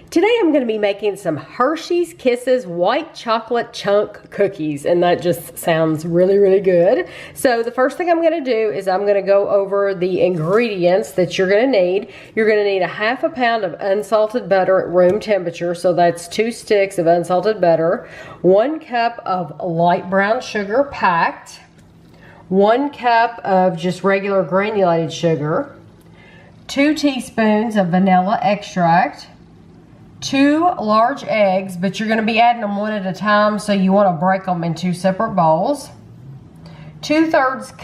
Today I'm going to be making some Hershey's Kisses white chocolate chunk cookies, and that just sounds really, really good. So the first thing I'm going to do is I'm going to go over the ingredients that you're going to need. You're going to need a half a pound of unsalted butter at room temperature, so that's 2 sticks of unsalted butter, 1 cup of light brown sugar packed, 1 cup of just regular granulated sugar, 2 teaspoons of vanilla extract, 2 large eggs, but you're going to be adding them one at a time, so you want to break them in 2 separate bowls. 2/3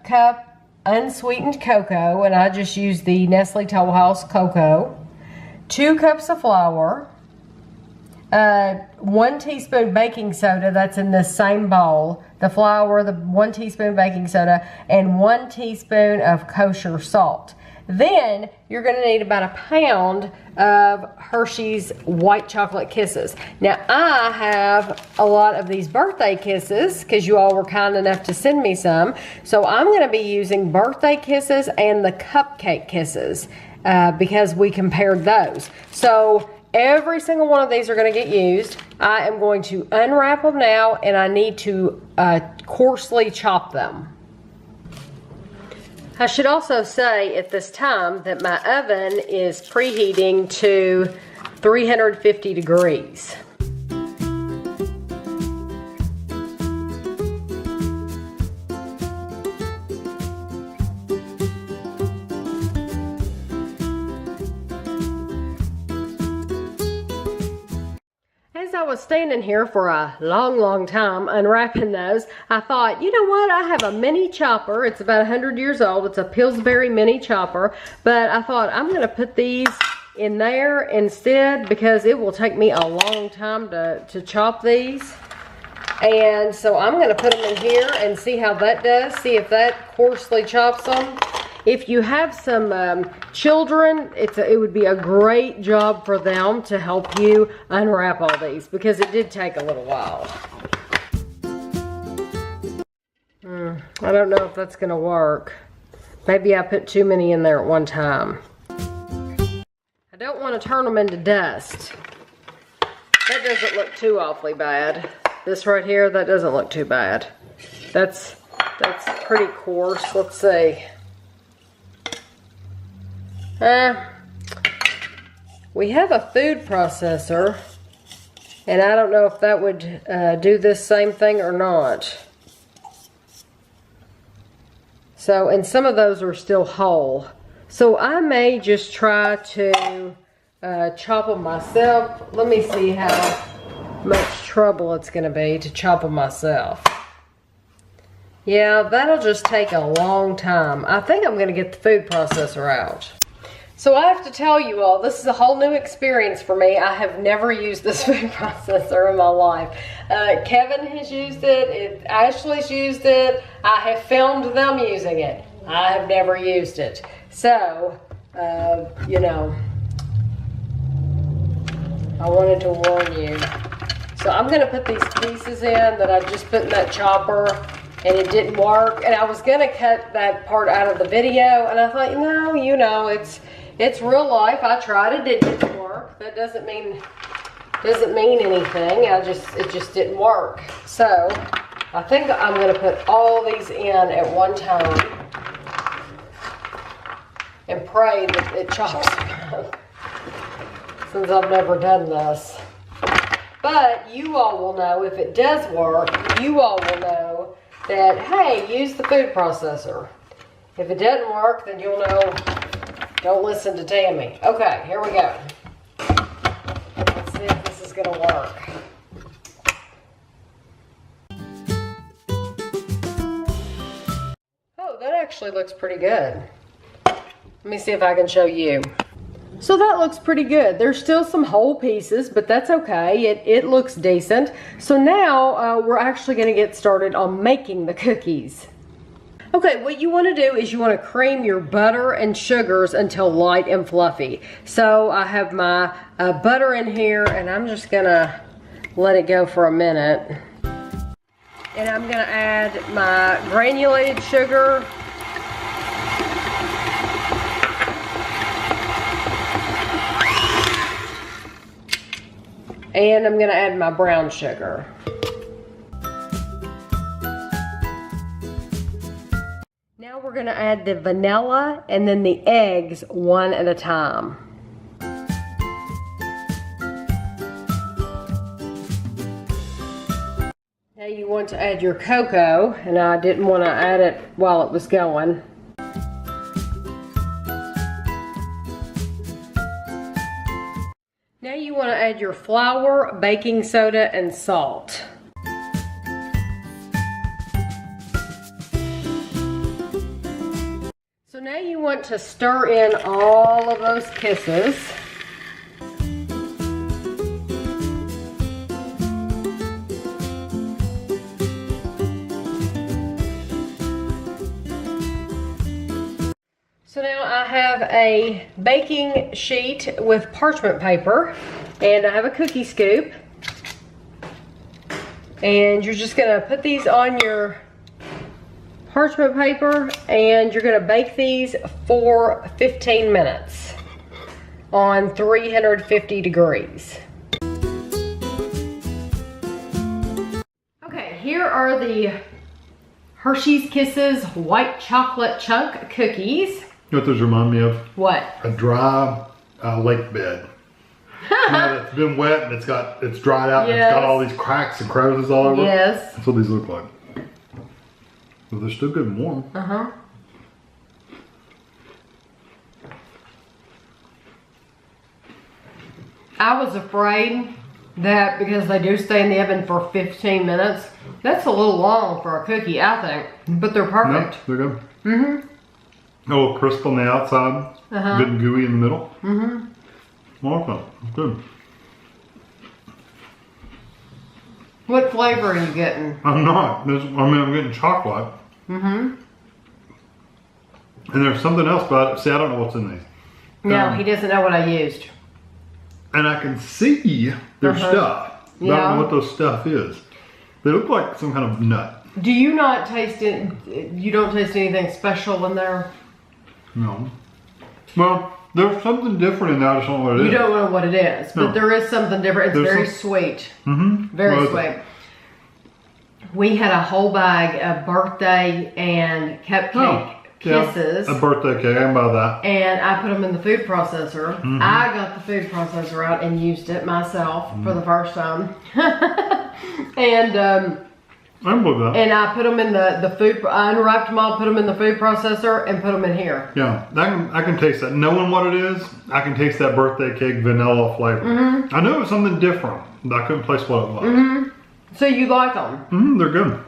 cup unsweetened cocoa, and I just use the Nestle Toll House cocoa. 2 cups of flour. 1 teaspoon baking soda, that's in this same bowl. The flour, the 1 teaspoon baking soda, and 1 teaspoon of kosher salt. Then you're going to need about a pound of Hershey's white chocolate kisses. Now I have a lot of these birthday kisses because you all were kind enough to send me some. So I'm going to be using birthday kisses and the cupcake kisses because we compared those. So every single one of these are going to get used. I am going to unwrap them now, and I need to coarsely chop them. I should also say at this time that my oven is preheating to 350 degrees. As I was standing here for a long time unwrapping those, I thought, you know what, I have a mini chopper. It's about 100 years old. It's a Pillsbury mini chopper, but I thought I'm going to put these in there instead because it will take me a long time to chop these. And so I'm going to put them in here and see how that does, see if that coarsely chops them. If you have some children, it would be a great job for them to help you unwrap all these because it did take a little while. I don't know if that's going to work. Maybe I put too many in there at one time. I don't want to turn them into dust. That doesn't look too awfully bad. This right here, that doesn't look too bad. That's pretty coarse. Let's see. We have a food processor, and I don't know if that would do this same thing or not. So, and some of those are still whole. So I may just try to chop them myself. Let me see how much trouble it's going to be to chop them myself. Yeah, that'll just take a long time. I think I'm going to get the food processor out. So I have to tell you all, this is a whole new experience for me. I have never used this food processor in my life. Kevin has used it, Ashley's used it, I have filmed them using it. I have never used it. So, you know, I wanted to warn you. So I'm going to put these pieces in that I just put in that chopper, and it didn't work. And I was going to cut that part out of the video, and I thought, no, you know, it's real life. I tried it, it didn't work. That doesn't mean anything. It just didn't work. So I think I'm going to put all these in at one time and pray that it chops them, since I've never done this. But you all will know if it does work. You all will know that, hey, use the food processor. If it doesn't work, then you'll know. Don't listen to Tammy. Okay, here we go. Let's see if this is going to work. Oh, that actually looks pretty good. Let me see if I can show you. So that looks pretty good. There's still some whole pieces, but that's okay. It looks decent. So now we're actually going to get started on making the cookies. Okay, what you want to do is you want to cream your butter and sugars until light and fluffy. So I have my butter in here, and I'm just going to let it go for a minute. And I'm going to add my granulated sugar. And I'm gonna add my brown sugar. Now we're gonna add the vanilla and then the eggs one at a time. Now you want to add your cocoa, and I didn't want to add it while it was going. Now you want to add your flour, baking soda, and salt. So now you want to stir in all of those kisses. So now I have a baking sheet with parchment paper, and I have a cookie scoop. And you're just gonna put these on your parchment paper, and you're gonna bake these for 15 minutes on 350 degrees. Okay, here are the Hershey's Kisses white chocolate chunk cookies. You know what those remind me of? What? A dry lake bed. You know, it's been wet and it's dried out, and it's got all these cracks and crevices all over. Yes. That's what these look like. But they're still good and warm. Uh-huh. I was afraid that because they do stay in the oven for 15 minutes, that's a little long for a cookie, I think. But they're perfect. No, they're good. Mm-hmm. A little crisp on the outside, good and gooey in the middle. Mm-hmm. Awesome. Good. What flavor are you getting? I'm not. I'm getting chocolate. Mm-hmm. And there's something else about it. See, I don't know what's in these. No, he doesn't know what I used. And I can see their stuff. But I don't know what those stuff is. They look like some kind of nut. Do you not taste it? You don't taste anything special in there? No. Well, there's something different in there. I just don't know what it is. You don't know what it is, but there is something different. It's very sweet. Mm-hmm. Very sweet. We had a whole bag of birthday and cupcake kisses. Yeah, a birthday cake, I can buy that. And I put them in the food processor. Mm-hmm. I got the food processor out and used it myself for the first time. And I can believe that. And I put them in the food, I unwrapped them all, put them in the food processor, and put them in here. Yeah, I can taste that. Knowing what it is, I can taste that birthday cake vanilla flavor. Mm-hmm. I knew it was something different, but I couldn't place what it was. Mm-hmm. So you like them? Mm-hmm, they're good.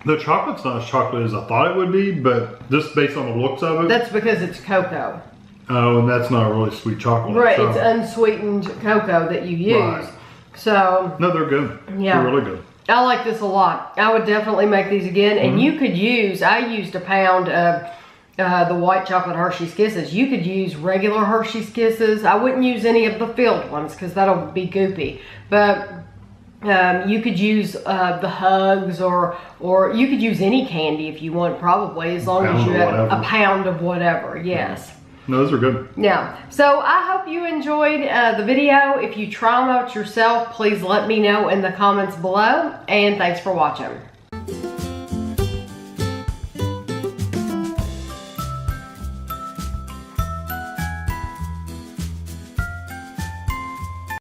The chocolate's not as chocolate as I thought it would be, but just based on the looks of it. That's because it's cocoa. Oh, and that's not a really sweet chocolate. Right, so. it's unsweetened cocoa that you use. Right. So. No, they're good. Yeah. They're really good. I like this a lot. I would definitely make these again. And you could use, I used a pound of the white chocolate Hershey's Kisses. You could use regular Hershey's Kisses. I wouldn't use any of the filled ones because that'll be goopy. But you could use the Hugs or you could use any candy if you want, probably, as long as you have a pound of whatever. Yes. No, those are good. Yeah. So I hope you enjoyed the video. If you try them out yourself, please let me know in the comments below. And thanks for watching.